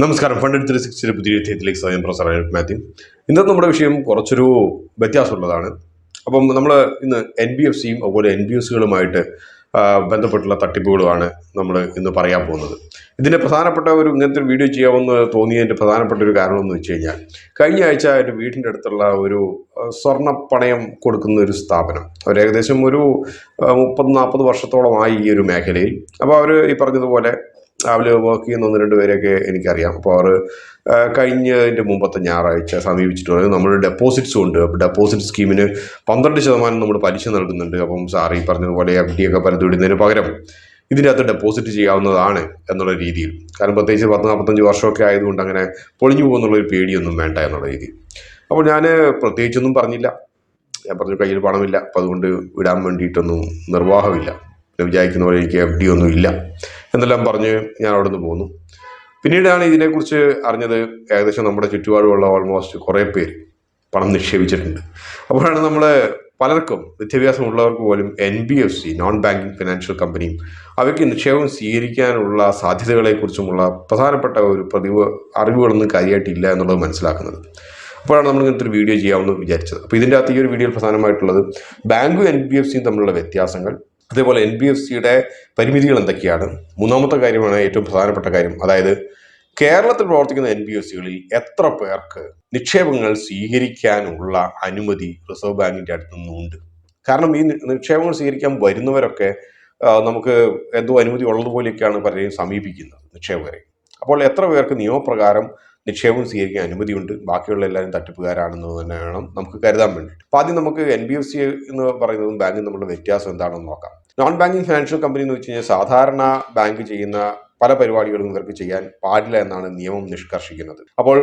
നമസ്കാരം. ഫണ്ട് 360 പുതിയ അധ്യായത്തിലേക്ക് സ്വയം പ്രൊഫസർ മാത്യു. ഇന്നത്തെ നമ്മുടെ വിഷയം കുറച്ചൊരു വ്യത്യാസമുള്ളതാണ്. അപ്പം നമ്മൾ ഇന്ന് NBFCയും അതുപോലെ NBFCകളുമായിട്ട് ബന്ധപ്പെട്ടുള്ള തട്ടിപ്പുകളുമാണ് നമ്മൾ ഇന്ന് പറയാൻ പോകുന്നത്. ഇതിൻ്റെ പ്രധാനപ്പെട്ട ഇങ്ങനത്തെ ഒരു വീഡിയോ ചെയ്യാമെന്ന് തോന്നിയതിൻ്റെ പ്രധാനപ്പെട്ട ഒരു കാരണം എന്ന് വെച്ച് കഴിഞ്ഞാൽ, കഴിഞ്ഞ ആഴ്ച എൻ്റെ വീടിൻ്റെ അടുത്തുള്ള ഒരു സ്വർണ്ണ പണയം കൊടുക്കുന്ന ഒരു സ്ഥാപനം, അവർ ഏകദേശം ഒരു 30-40 വർഷത്തോളമായി ഈ ഒരു മേഖലയിൽ. അപ്പോൾ അവർ ഈ പറഞ്ഞതുപോലെ അവർ വർക്ക് ചെയ്യുന്ന 1-2 പേരെയൊക്കെ എനിക്കറിയാം. അപ്പോൾ അവർ കഴിഞ്ഞതിൻ്റെ മുമ്പത്തെ ഞായറാഴ്ച സമീപിച്ചിട്ട് നമ്മൾ ഡെപ്പോസിറ്റ്സും ഉണ്ട്. അപ്പോൾ ഡെപ്പോസിറ്റ് സ്കീമിന് 12% നമ്മൾ പലിശ നൽകുന്നുണ്ട്. അപ്പം സാർ ഈ പറഞ്ഞതുപോലെ FD ഒക്കെ പലതും ഇടുന്നതിന് പകരം ഇതിനകത്ത് ഡെപ്പോസിറ്റ് ചെയ്യാവുന്നതാണ് എന്നുള്ള രീതിയിൽ. കാരണം പ്രത്യേകിച്ച് 40-45 വർഷമൊക്കെ ആയതുകൊണ്ട് അങ്ങനെ പൊളിഞ്ഞു പോകുന്നുള്ളൊരു പേടിയൊന്നും വേണ്ട എന്നുള്ള രീതിയിൽ. അപ്പോൾ ഞാൻ പ്രത്യേകിച്ചൊന്നും പറഞ്ഞില്ല. ഞാൻ പറഞ്ഞു കയ്യിൽ പണമില്ല, അപ്പോൾ അതുകൊണ്ട് വിടാൻ വേണ്ടിയിട്ടൊന്നും നിർവാഹമില്ല, വിചാരിക്കുന്ന പോലെ എനിക്ക് FD ഒന്നും ഇല്ല എന്നെല്ലാം പറഞ്ഞ് ഞാൻ അവിടെ നിന്ന് പോന്നു. പിന്നീടാണ് ഇതിനെക്കുറിച്ച് അറിഞ്ഞത്. ഏകദേശം നമ്മുടെ ചുറ്റുപാടുമുള്ള ഓൾമോസ്റ്റ് കുറേ പേര് പണം നിക്ഷേപിച്ചിട്ടുണ്ട്. അപ്പോഴാണ് നമ്മൾ പലർക്കും, വിദ്യാഭ്യാസമുള്ളവർക്ക് പോലും NBFC നോൺ ബാങ്കിങ് ഫിനാൻഷ്യൽ കമ്പനിയും അവയ്ക്ക് നിക്ഷേപം സ്വീകരിക്കാനുള്ള സാധ്യതകളെക്കുറിച്ചുമുള്ള പ്രധാനപ്പെട്ട ഒരു അറിവുകളൊന്നും കാര്യമായിട്ടില്ല എന്നുള്ളത് മനസ്സിലാക്കുന്നത്. അപ്പോഴാണ് നമ്മൾ ഇങ്ങനത്തെ ഒരു വീഡിയോ ചെയ്യാമെന്ന് വിചാരിച്ചത്. അപ്പോൾ ഇതിൻ്റെ അകത്ത് ഈ ഒരു വീഡിയോയിൽ പ്രധാനമായിട്ടുള്ളത് ബാങ്കും NBFCയും തമ്മിലുള്ള വ്യത്യാസങ്ങൾ, അതേപോലെ NBFCയുടെ പരിമിതികൾ എന്തൊക്കെയാണ്. മൂന്നാമത്തെ കാര്യമാണ് ഏറ്റവും പ്രധാനപ്പെട്ട കാര്യം, അതായത് കേരളത്തിൽ പ്രവർത്തിക്കുന്ന NBFCകളിൽ എത്ര പേർക്ക് നിക്ഷേപങ്ങൾ സ്വീകരിക്കാനുള്ള അനുമതി റിസർവ് ബാങ്കിൻ്റെ അടുത്തു നിന്നുണ്ട്. കാരണം ഈ നിക്ഷേപങ്ങൾ സ്വീകരിക്കാൻ വരുന്നവരൊക്കെ നമുക്ക് എന്തോ അനുമതി ഉള്ളതുപോലെയൊക്കെയാണ് പലരെയും സമീപിക്കുന്നത് നിക്ഷേപകരെ. അപ്പോൾ എത്ര പേർക്ക് നിയമപ്രകാരം നിക്ഷേപം സ്വീകരിക്കാൻ അനുമതിയുണ്ട്, ബാക്കിയുള്ള എല്ലാവരും തട്ടിപ്പുകാരാണെന്ന് തന്നെ വേണം നമുക്ക് കരുതാൻ വേണ്ടിയിട്ട്. അപ്പോൾ ആദ്യം നമുക്ക് NBFC എന്ന് പറയുന്നതും ബാങ്കും തമ്മിലുള്ള വ്യത്യാസം എന്താണെന്ന് നോക്കാം. നോൺ ബാങ്കിങ് ഫിനാൻഷ്യൽ കമ്പനി എന്ന് വെച്ച് കഴിഞ്ഞാൽ സാധാരണ ബാങ്ക് ചെയ്യുന്ന പല പരിപാടികളും ഇവർക്ക് ചെയ്യാൻ പാടില്ല എന്നാണ് നിയമം നിഷ്കർഷിക്കുന്നത്. അപ്പോൾ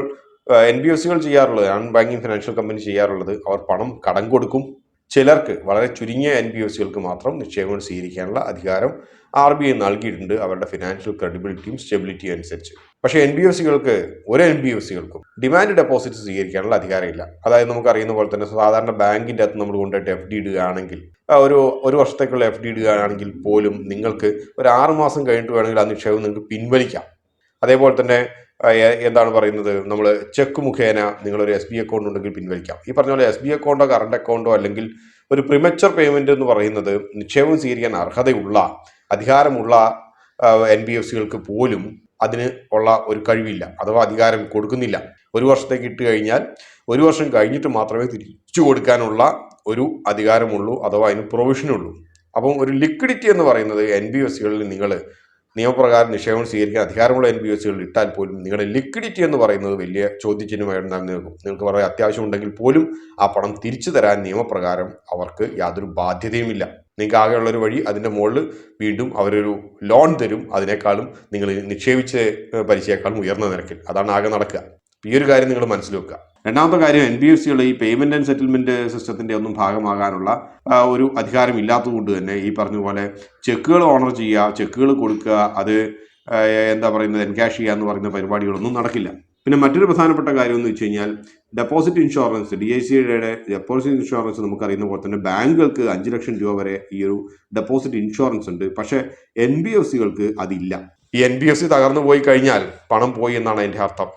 NBFCകൾ ചെയ്യാറുള്ളത്, നോൺ ബാങ്കിങ് ഫിനാൻഷ്യൽ കമ്പനി ചെയ്യാറുള്ളത്, അവർ പണം കടം കൊടുക്കും. ചിലർക്ക്, വളരെ ചുരുങ്ങിയ NBFCകൾക്ക് മാത്രം നിക്ഷേപങ്ങൾ സ്വീകരിക്കാനുള്ള അധികാരം RBI നൽകിയിട്ടുണ്ട്, അവരുടെ ഫിനാൻഷ്യൽ ക്രെഡിബിലിറ്റിയും സ്റ്റെബിലിറ്റിയും അനുസരിച്ച്. പക്ഷേ ഒരു NBFCകൾക്കും ഡിമാൻഡ് ഡെപ്പോസിറ്റ് സ്വീകരിക്കാനുള്ള അധികാരമില്ല. അതായത് നമുക്കറിയുന്ന പോലെ തന്നെ സാധാരണ ബാങ്കിൻ്റെ അകത്ത് നമ്മൾ കൊണ്ടുപോയിട്ട് FD ഇടുകയാണെങ്കിൽ, ഒരു വർഷത്തേക്കുള്ള FD ഇടുകയാണെങ്കിൽ പോലും നിങ്ങൾക്ക് ഒരു 6 മാസം കഴിഞ്ഞിട്ട് വേണമെങ്കിൽ ആ നിക്ഷേപം നിങ്ങൾക്ക് പിൻവലിക്കാം. അതേപോലെ തന്നെ എന്താണ് പറയുന്നത്, നമ്മൾ ചെക്ക് മുഖേന നിങ്ങളൊരു SB അക്കൗണ്ട് ഉണ്ടെങ്കിൽ പിൻവലിക്കാം. ഈ പറഞ്ഞ പോലെ SB അക്കൗണ്ടോ കറണ്ട് അക്കൗണ്ടോ അല്ലെങ്കിൽ ഒരു പ്രിമച്ചർ പേയ്മെന്റ് എന്ന് പറയുന്നത് നിക്ഷേപം സ്വീകരിക്കാൻ അധികാരമുള്ള NBFCകൾക്ക് പോലും അതിന് ഉള്ള ഒരു കഴിവില്ല, അഥവാ അധികാരം കൊടുക്കുന്നില്ല. ഒരു വർഷത്തേക്ക് ഇട്ട് കഴിഞ്ഞാൽ 1 വർഷം കഴിഞ്ഞിട്ട് മാത്രമേ തിരിച്ചു കൊടുക്കാനുള്ള ഒരു അധികാരമുള്ളൂ, അഥവാ അതിന് പ്രൊവിഷനുള്ളൂ. അപ്പം ഒരു ലിക്വിഡിറ്റി എന്ന് പറയുന്നത് NBFCകളിൽ നിങ്ങൾ നിയമപ്രകാരം നിക്ഷേപം സ്വീകരിക്കാൻ അധികാരമുള്ള NBFCകളിൽ ഇട്ടാൽ പോലും നിങ്ങളുടെ ലിക്വിഡിറ്റി എന്ന് പറയുന്നത് വലിയ ചോദ്യചിഹ്നമായി നിൽക്കും. നിങ്ങൾക്ക് വളരെ അത്യാവശ്യം ഉണ്ടെങ്കിൽ പോലും ആ പണം തിരിച്ചു തരാൻ നിയമപ്രകാരം അവർക്ക് യാതൊരു ബാധ്യതയുമില്ല. നിങ്ങൾക്ക് ആകെയുള്ളൊരു വഴി, അതിൻ്റെ മുകളിൽ വീണ്ടും അവരൊരു ലോൺ തരും, അതിനേക്കാളും നിങ്ങൾ നിക്ഷേപിച്ച പലിശയേക്കാളും ഉയർന്ന നിരക്കിൽ. അതാണ് ആകെ നടക്കുക. ഈ ഒരു കാര്യം നിങ്ങൾ മനസ്സിൽ വെക്കുക. രണ്ടാമത്തെ കാര്യം, NBFCകൾ ഈ പേയ്മെന്റ് ആൻഡ് സെറ്റിൽമെന്റ് സിസ്റ്റത്തിന്റെ ഒന്നും ഭാഗമാകാനുള്ള ഒരു അധികാരം ഇല്ലാത്തത് കൊണ്ട് തന്നെ ഈ പറഞ്ഞതുപോലെ ചെക്കുകൾ ഓണർ ചെയ്യുക, ചെക്കുകൾ കൊടുക്കുക, അത് എന്താ പറയുന്നത് എൻകാഷ് ചെയ്യുക എന്ന് പറയുന്ന പരിപാടികളൊന്നും നടക്കില്ല. പിന്നെ മറ്റൊരു പ്രധാനപ്പെട്ട കാര്യം എന്ന് വെച്ച് കഴിഞ്ഞാൽ, ഡെപ്പോസിറ്റ് ഇൻഷുറൻസ്, DICയുടെ ഡെപ്പോസിറ്റ് ഇൻഷുറൻസ് നമുക്കറിയുന്ന പോലെ തന്നെ ബാങ്കുകൾക്ക് 5 ലക്ഷം രൂപ വരെ ഈ ഒരു ഡെപ്പോസിറ്റ് ഇൻഷുറൻസ് ഉണ്ട്. പക്ഷേ NBFCകൾക്ക് അതില്ല. ഈ NBFC തകർന്നു പോയി കഴിഞ്ഞാൽ പണം പോയി എന്നാണ് അതിൻ്റെ അർത്ഥം.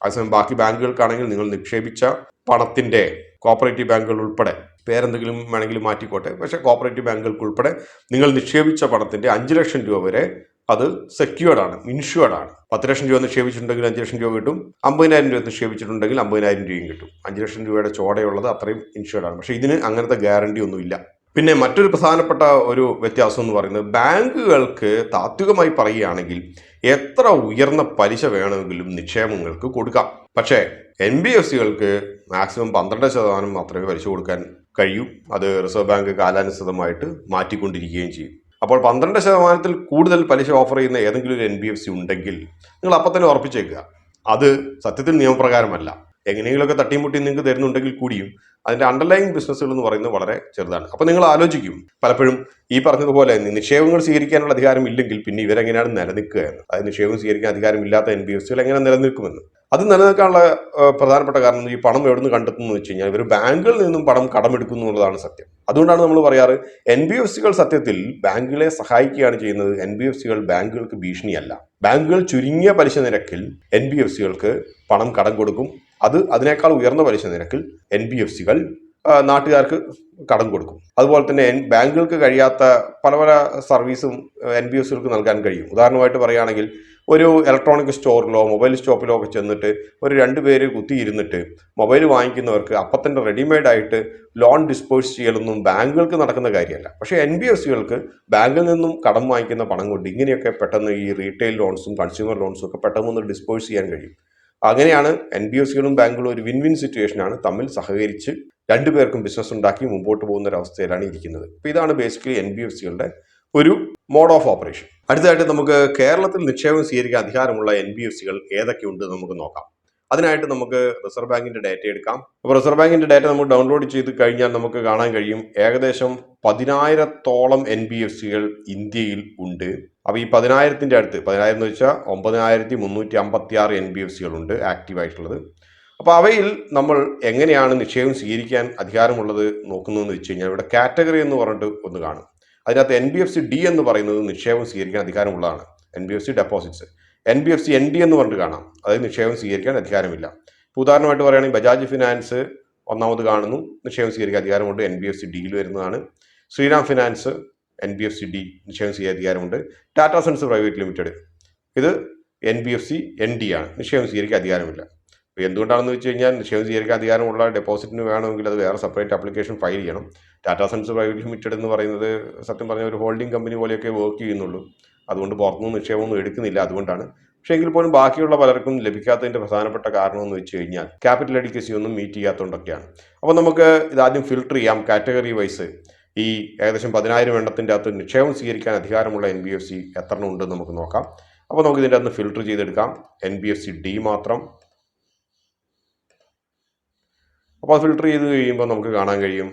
അതേസമയം ബാക്കി ബാങ്കുകൾക്കാണെങ്കിൽ നിങ്ങൾ നിക്ഷേപിച്ച പണത്തിന്റെ, കോപ്പറേറ്റീവ് ബാങ്കുകൾ ഉൾപ്പെടെ, പേരെന്തെങ്കിലും വേണമെങ്കിൽ മാറ്റിക്കോട്ടെ, പക്ഷേ കോപ്പറേറ്റീവ് ബാങ്കുകൾക്ക് ഉൾപ്പെടെ നിങ്ങൾ നിക്ഷേപിച്ച പണത്തിന്റെ 5 ലക്ഷം രൂപ വരെ അത് സെക്യൂർഡ് ആണ്, ഇൻഷുർഡ് ആണ്. 10 ലക്ഷം രൂപ നിക്ഷേപിച്ചിട്ടുണ്ടെങ്കിൽ 5 ലക്ഷം രൂപ കിട്ടും. 50,000 രൂപ നിക്ഷേപിച്ചിട്ടുണ്ടെങ്കിൽ 50,000 രൂപയും കിട്ടും. 5 ലക്ഷം രൂപയുടെ ചോടയുള്ളത് അത്രയും ഇൻഷുർഡ് ആണ്. പക്ഷേ ഇതിന് അങ്ങനത്തെ ഗ്യാരണ്ടി ഒന്നുമില്ല. പിന്നെ മറ്റൊരു പ്രധാനപ്പെട്ട ഒരു വ്യത്യാസം എന്ന് പറയുന്നത്, ബാങ്കുകൾക്ക് താത്വികമായി പറയുകയാണെങ്കിൽ എത്ര ഉയർന്ന പലിശ വേണമെങ്കിലും നിക്ഷേപങ്ങൾക്ക് കൊടുക്കാം. പക്ഷേ NBFCകൾക്ക് മാക്സിമം 12% മാത്രമേ പലിശ കൊടുക്കാൻ കഴിയൂ. അത് റിസർവ് ബാങ്ക് കാലാനുസൃതമായിട്ട് മാറ്റിക്കൊണ്ടിരിക്കുകയും ചെയ്യും. അപ്പോൾ 12% കൂടുതൽ പലിശ ഓഫർ ചെയ്യുന്ന ഏതെങ്കിലും ഒരു NBFC ഉണ്ടെങ്കിൽ നിങ്ങൾ അപ്പം തന്നെ ഉറപ്പിച്ചേക്കുക, അത് സത്യത്തിൽ നിയമപ്രകാരമല്ല. എങ്ങനെയെങ്കിലുമൊക്കെ തട്ടിമുട്ടി നിങ്ങൾക്ക് തരുന്നുണ്ടെങ്കിൽ കൂടിയും അതിൻ്റെ അണ്ടർലൈങ് ബിസിനസ്സുകൾ എന്ന് പറയുന്നത് വളരെ ചെറുതാണ്. അപ്പോൾ നിങ്ങൾ ആലോചിക്കും പലപ്പോഴും ഈ പറഞ്ഞതുപോലെ നിക്ഷേപങ്ങൾ സ്വീകരിക്കാനുള്ള അധികാരം ഇല്ലെങ്കിൽ പിന്നെ ഇവരെങ്ങനെയാണ് നിലനിൽക്കുക എന്ന്. അതായത് നിക്ഷേപം സ്വീകരിക്കാൻ അധികാരമില്ലാത്ത NBFCകൾ എങ്ങനെ നിലനിൽക്കുമെന്ന്. അത് നിലനിൽക്കാനുള്ള പ്രധാനപ്പെട്ട കാരണം ഈ പണം എവിടെ നിന്ന് കണ്ടെത്തുന്നു വെച്ച് കഴിഞ്ഞാൽ ഇവർ ബാങ്കുകളിൽ നിന്നും പണം കടമെടുക്കുന്നു എന്നുള്ളതാണ് സത്യം. അതുകൊണ്ടാണ് നമ്മൾ പറയാറ് NBFCകൾ സത്യത്തിൽ ബാങ്കുകളെ സഹായിക്കുകയാണ് ചെയ്യുന്നത്. NBFCകൾ ബാങ്കുകൾക്ക് ഭീഷണിയല്ല. ബാങ്കുകൾ ചുരുങ്ങിയ പലിശ നിരക്കിൽ NBFCകൾക്ക് പണം കടം കൊടുക്കും. അതിനേക്കാൾ ഉയർന്ന പലിശ നിരക്കിൽ NBFCകൾ നാട്ടുകാർക്ക് കടം കൊടുക്കും. അതുപോലെ തന്നെ ബാങ്കുകൾക്ക് കഴിയാത്ത പല പല സർവീസും NBFCകൾക്ക് നൽകാൻ കഴിയും. ഉദാഹരണമായിട്ട് പറയുകയാണെങ്കിൽ ഒരു ഇലക്ട്രോണിക് സ്റ്റോറിലോ മൊബൈൽ ഷോപ്പിലോ ഒക്കെ ചെന്നിട്ട് ഒരു 2 പേര് കുത്തിയിരുന്നിട്ട് മൊബൈൽ വാങ്ങിക്കുന്നവർക്ക് അപ്പം തന്നെ റെഡിമെയ്ഡ് ആയിട്ട് ലോൺ ഡിസ്പേഴ്സ് ചെയ്യലൊന്നും ബാങ്കുകൾക്ക് നടക്കുന്ന കാര്യമല്ല. പക്ഷേ NBFCകൾക്ക് ബാങ്കിൽ നിന്നും കടം വാങ്ങിക്കുന്ന പണം കൊണ്ട് ഇങ്ങനെയൊക്കെ പെട്ടെന്ന് ഈ റീറ്റെയിൽ ലോൺസും കൺസ്യൂമർ ലോൺസും ഒക്കെ പെട്ടെന്ന് ഡിസ്പേഴ്സ് ചെയ്യാൻ കഴിയും. അങ്ങനെയാണ് NBFCകളും ബാങ്കുകളും ഒരു വിൻ വിൻ സിറ്റുവേഷനാണ്, തമ്മിൽ സഹകരിച്ച് രണ്ടുപേർക്കും ബിസിനസ് ഉണ്ടാക്കി മുമ്പോട്ട് പോകുന്ന ഒരു അവസ്ഥയിലാണ് ഇരിക്കുന്നത്. അപ്പോൾ ഇതാണ് ബേസിക്കലി NBFCകളുടെ ഒരു മോഡ് ഓഫ് ഓപ്പറേഷൻ. അടുത്തതായിട്ട് നമുക്ക് കേരളത്തിൽ നിക്ഷേപം സ്വീകരിക്കാൻ അധികാരമുള്ള NBFCകൾ ഏതൊക്കെയുണ്ട് നമുക്ക് നോക്കാം. അതിനായിട്ട് നമുക്ക് റിസർവ് ബാങ്കിന്റെ ഡാറ്റ എടുക്കാം. അപ്പോൾ റിസർവ് ബാങ്കിന്റെ ഡാറ്റ നമുക്ക് ഡൗൺലോഡ് ചെയ്ത് കഴിഞ്ഞാൽ നമുക്ക് കാണാൻ കഴിയും ഏകദേശം 10,000-ഓളം NBFCകൾ ഇന്ത്യയിൽ ഉണ്ട്. അപ്പോൾ ഈ 10,000-ന്റെ അടുത്ത് 10,000 എന്ന് വെച്ചാൽ 9,356 NBFCകൾ ഉണ്ട് ആക്റ്റീവ് ആയിട്ടുള്ളത്. അപ്പോൾ അവയിൽ നമ്മൾ എങ്ങനെയാണ് നിക്ഷേപം സ്വീകരിക്കാൻ അധികാരമുള്ളത് നോക്കുന്നതെന്ന് വെച്ച് കഴിഞ്ഞാൽ ഇവിടെ കാറ്റഗറി എന്ന് പറഞ്ഞിട്ട് ഒന്ന് കാണും. അതിനകത്ത് NBFC D എന്ന് പറയുന്നത് നിക്ഷേപം സ്വീകരിക്കാൻ അധികാരമുള്ളതാണ്. NBFC deposits. NBFC ND എന്ന് പറഞ്ഞിട്ട് കാണാം, അതായത് നിക്ഷേപം സ്വീകരിക്കാൻ അധികാരമില്ല. ഇപ്പോൾ ഉദാഹരണമായിട്ട് പറയുകയാണെങ്കിൽ ബജാജ് ഫിനാൻസ് ഒന്നാമത് കാണുന്നു, നിക്ഷേപം സ്വീകരിക്കാൻ അധികാരമുണ്ട്, NBFC Dയിൽ വരുന്നതാണ്. ശ്രീറാം ഫിനാൻസ് NBFC D നിക്ഷേപം സ്വീകരിക്കാൻ അധികാരമുണ്ട്. ടാറ്റ സൺസ് പ്രൈവറ്റ് ലിമിറ്റഡ് ഇത് NBFC ND ആണ്, നിക്ഷേപം സ്വീകരിക്കാൻ അധികാരമില്ല. അപ്പോൾ എന്തുകൊണ്ടാണെന്ന് വെച്ച് കഴിഞ്ഞാൽ നിക്ഷേപം സ്വീകരിക്കാൻ അധികാരമുള്ള ഡെപ്പോസിറ്റിന് വേണമെങ്കിൽ അത് വേറെ സെപ്പറേറ്റ് ആപ്ലിക്കേഷൻ ഫയൽ ചെയ്യണം. ടാറ്റ സൺസ് പ്രൈവറ്റ് ലിമിറ്റഡ് എന്ന് പറയുന്നത് സത്യം പറഞ്ഞ ഒരു ഹോൾഡിംഗ് കമ്പനി പോലെയൊക്കെ വർക്ക് ചെയ്യുന്നുള്ളൂ. അതുകൊണ്ട് പുറത്തുനിന്ന് നിക്ഷേപമൊന്നും എടുക്കുന്നില്ല, അതുകൊണ്ടാണ്. പക്ഷേ എങ്കിൽ പോലും ബാക്കിയുള്ള പലർക്കും ലഭിക്കാത്തതിൻ്റെ പ്രധാനപ്പെട്ട കാരണം എന്ന് വെച്ച് കഴിഞ്ഞാൽ ക്യാപിറ്റൽ അഡിക്കസി ഒന്നും മീറ്റ് ചെയ്യാത്തതുകൊണ്ടൊക്കെയാണ്. അപ്പോൾ നമുക്ക് ഇതാദ്യം ഫിൽട്ടർ ചെയ്യാം കാറ്റഗറി വൈസ്. ഈ ഏകദേശം 10,000 എണ്ണത്തിൻ്റെ അകത്ത് നിക്ഷേപം സ്വീകരിക്കാൻ അധികാരമുള്ള NBFC എത്ര എണ്ണം ഉണ്ടെന്ന് നമുക്ക് നോക്കാം. അപ്പോൾ നമുക്ക് ഇതിൻ്റെ അകത്ത് ഫിൽട്ടർ ചെയ്തെടുക്കാം. NBFC D മാത്രം. അപ്പോൾ അത് ഫിൽട്ടർ ചെയ്ത് കഴിയുമ്പോൾ നമുക്ക് കാണാൻ കഴിയും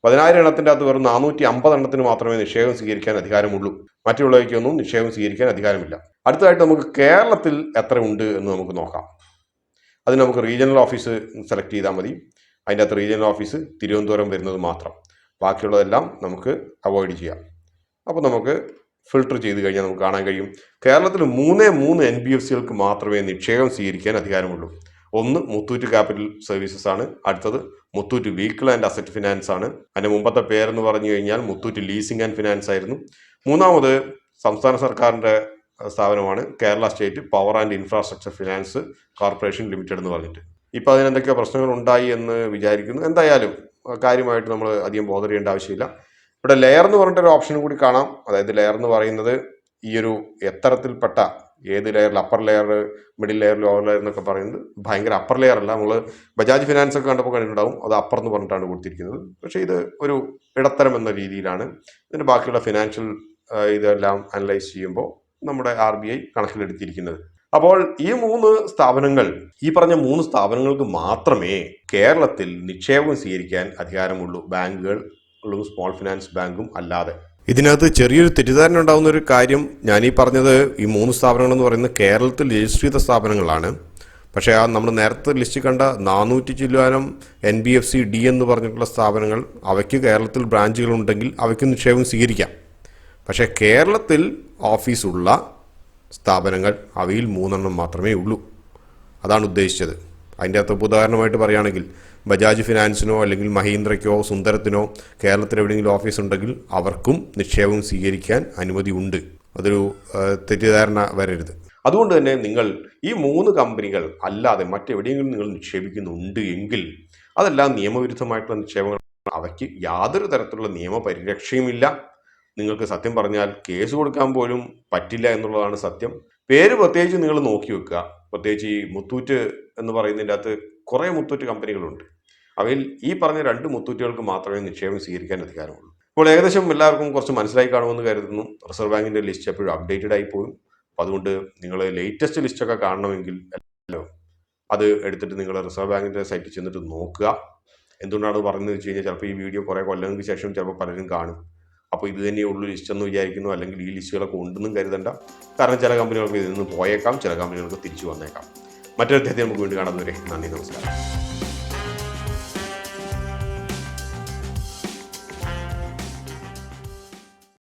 10,000 എണ്ണത്തിൻ്റെ അകത്ത് വെറും 450 എണ്ണത്തിന് മാത്രമേ നിക്ഷേപം സ്വീകരിക്കാൻ അധികാരമുള്ളൂ. മറ്റുള്ളവയ്ക്കൊന്നും നിക്ഷേപം സ്വീകരിക്കാൻ അധികാരമില്ല. അടുത്തതായിട്ട് നമുക്ക് കേരളത്തിൽ എത്ര ഉണ്ട് എന്ന് നമുക്ക് നോക്കാം. അതിന് നമുക്ക് റീജിയണൽ ഓഫീസ് സെലക്ട് ചെയ്താൽ മതി. അതിൻ്റെ അകത്ത് റീജിയണൽ ഓഫീസ് തിരുവനന്തപുരം വരുന്നത് മാത്രം, ബാക്കിയുള്ളതെല്ലാം നമുക്ക് അവോയ്ഡ് ചെയ്യാം. അപ്പോൾ നമുക്ക് ഫിൽട്ടർ ചെയ്ത് കഴിഞ്ഞാൽ നമുക്ക് കാണാൻ കഴിയും കേരളത്തിൽ 3 NBFCകൾക്ക് മാത്രമേ നിക്ഷേപം സ്വീകരിക്കാൻ അധികാരമുള്ളൂ. ഒന്ന് മുത്തൂറ്റ് ക്യാപിറ്റൽ സർവീസസ് ആണ്, അടുത്തത് Muthoot vehicle and asset finance ആണ്. അതിൻ്റെ മുമ്പത്തെ പേരെന്ന് പറഞ്ഞു കഴിഞ്ഞാൽ മുത്തൂറ്റ് ലീസിംഗ് ആൻഡ് ഫിനാൻസ് ആയിരുന്നു. മൂന്നാമത് സംസ്ഥാന സർക്കാരിൻ്റെ സ്ഥാപനമാണ് Kerala state power and infrastructure finance corporation limited എന്ന് പറഞ്ഞിട്ട്. ഇപ്പോൾ അതിനെന്തൊക്കെയോ പ്രശ്നങ്ങൾ ഉണ്ടായി എന്ന് വിചാരിക്കുന്നു. എന്തായാലും കാര്യമായിട്ട് നമ്മൾ അധികം ബോധർ ചെയ്യേണ്ട ആവശ്യമില്ല. ഇവിടെ ലെയർ എന്ന് പറഞ്ഞിട്ടൊരു ഓപ്ഷൻ കൂടി കാണാം. അതായത് ലെയർ എന്ന് പറയുന്നത് ഈ ഒരു എത്തരത്തിൽപ്പെട്ട ഏത് ലെയറിൽ, upper layer, middle layer, lower layer എന്നൊക്കെ പറയുന്നത് ഭയങ്കര അപ്പർ ലെയർ അല്ല. നമ്മൾ ബജാജ് ഫിനാൻസ് ഒക്കെ കണ്ടപ്പോൾ കണ്ടിട്ടുണ്ടാവും, അത് അപ്പർ എന്ന് പറഞ്ഞിട്ടാണ് കൊടുത്തിരിക്കുന്നത്. പക്ഷേ ഇത് ഒരു ഇടത്തരം എന്ന രീതിയിലാണ്. ഇതിൻ്റെ ബാക്കിയുള്ള ഫിനാൻഷ്യൽ ഇതെല്ലാം അനലൈസ് ചെയ്യുമ്പോൾ നമ്മുടെ RBI കണക്കിലെടുത്തിരിക്കുന്നത്. അപ്പോൾ ഈ പറഞ്ഞ 3 സ്ഥാപനങ്ങൾക്ക് മാത്രമേ കേരളത്തിൽ നിക്ഷേപം സ്വീകരിക്കാൻ അധികാരമുള്ളൂ, ബാങ്കുകളും സ്മോൾ ഫിനാൻസ് ബാങ്കും അല്ലാതെ. ഇതിനകത്ത് ചെറിയൊരു തെറ്റിദ്ധാരണ ഉണ്ടാകുന്ന ഒരു കാര്യം, ഞാൻ ഈ പറഞ്ഞത് ഈ 3 സ്ഥാപനങ്ങൾ എന്ന് പറയുന്നത് കേരളത്തിൽ രജിസ്റ്റർ ചെയ്ത സ്ഥാപനങ്ങളാണ്. പക്ഷേ നമ്മൾ നേരത്തെ ലിസ്റ്റ് കണ്ട 400 ചില്ലാനം NBFC D എന്ന് പറഞ്ഞിട്ടുള്ള സ്ഥാപനങ്ങൾ, അവയ്ക്ക് കേരളത്തിൽ ബ്രാഞ്ചുകൾ ഉണ്ടെങ്കിൽ അവയ്ക്ക് നിക്ഷേപം സ്വീകരിക്കാം. പക്ഷേ കേരളത്തിൽ ഓഫീസുള്ള സ്ഥാപനങ്ങൾ അവയിൽ 3 എണ്ണം മാത്രമേ ഉള്ളൂ. അതാണ് ഉദ്ദേശിച്ചത്. അതിൻ്റെ അകത്ത് ഉദാഹരണമായിട്ട് പറയുകയാണെങ്കിൽ ബജാജ് ഫിനാൻസിനോ അല്ലെങ്കിൽ മഹീന്ദ്രയ്ക്കോ സുന്ദരത്തിനോ കേരളത്തിൽ എവിടെയെങ്കിലും ഓഫീസ് ഉണ്ടെങ്കിൽ അവർക്കും നിക്ഷേപം സ്വീകരിക്കാൻ അനുമതി ഉണ്ട്. അതൊരു തെറ്റിദ്ധാരണ വരരുത്. അതുകൊണ്ട് തന്നെ നിങ്ങൾ ഈ 3 കമ്പനികൾ അല്ലാതെ മറ്റെവിടെയെങ്കിലും നിങ്ങൾ നിക്ഷേപിക്കുന്നുണ്ട് എങ്കിൽ അതെല്ലാം നിയമവിരുദ്ധമായിട്ടുള്ള നിക്ഷേപങ്ങൾ. അവയ്ക്ക് യാതൊരു തരത്തിലുള്ള നിയമപരിരക്ഷയുമില്ല. നിങ്ങൾക്ക് സത്യം പറഞ്ഞാൽ കേസ് കൊടുക്കാൻ പോലും പറ്റില്ല എന്നുള്ളതാണ് സത്യം. പേര് പ്രത്യേകിച്ച് നിങ്ങൾ നോക്കി വെക്കുക. പ്രത്യേകിച്ച് ഈ മുത്തൂറ്റ് എന്ന് പറയുന്നതിൻ്റെ അകത്ത് കുറേ മുത്തൂറ്റ് കമ്പനികളുണ്ട്. അവയിൽ ഈ പറഞ്ഞ 2 മുത്തൂറ്റുകൾക്ക് മാത്രമേ നിക്ഷേപം സ്വീകരിക്കാൻ അധികാരമുള്ളൂ. അപ്പോൾ ഏകദേശം എല്ലാവർക്കും കുറച്ച് മനസ്സിലായി കാണുമെന്ന് കരുതുന്നു. റിസർവ് ബാങ്കിൻ്റെ ലിസ്റ്റ് എപ്പോഴും അപ്ഡേറ്റഡ് ആയി പോകും. അപ്പോൾ അതുകൊണ്ട് നിങ്ങൾ ലേറ്റസ്റ്റ് ലിസ്റ്റൊക്കെ കാണണമെങ്കിൽ അത് എടുത്തിട്ട് നിങ്ങൾ റിസർവ് ബാങ്കിൻ്റെ സൈറ്റിൽ ചെന്നിട്ട് നോക്കുക. എന്തുകൊണ്ടാണ് പറയുന്നത് വെച്ച് കഴിഞ്ഞാൽ ചിലപ്പോൾ ഈ വീഡിയോ കുറേ കൊല്ലങ്ങൾക്ക് ശേഷം ചിലപ്പോൾ പലരും കാണും. അപ്പോൾ ഇത് തന്നെയുള്ളൂ ലിസ്റ്റ് എന്ന് വിചാരിക്കുന്നു, അല്ലെങ്കിൽ ഈ ലിസ്റ്റുകളൊക്കെ ഉണ്ടെന്നും കരുതണ്ട. കാരണം ചില കമ്പനികൾക്ക് ഇതിൽ നിന്ന് പോയേക്കാം, ചില കമ്പനികൾക്ക് തിരിച്ചു വന്നേക്കാം. മറ്റൊരു അധ്യായം നമുക്ക് വീണ്ടും കാണുന്നവരെ നന്ദി, നമസ്കാരം.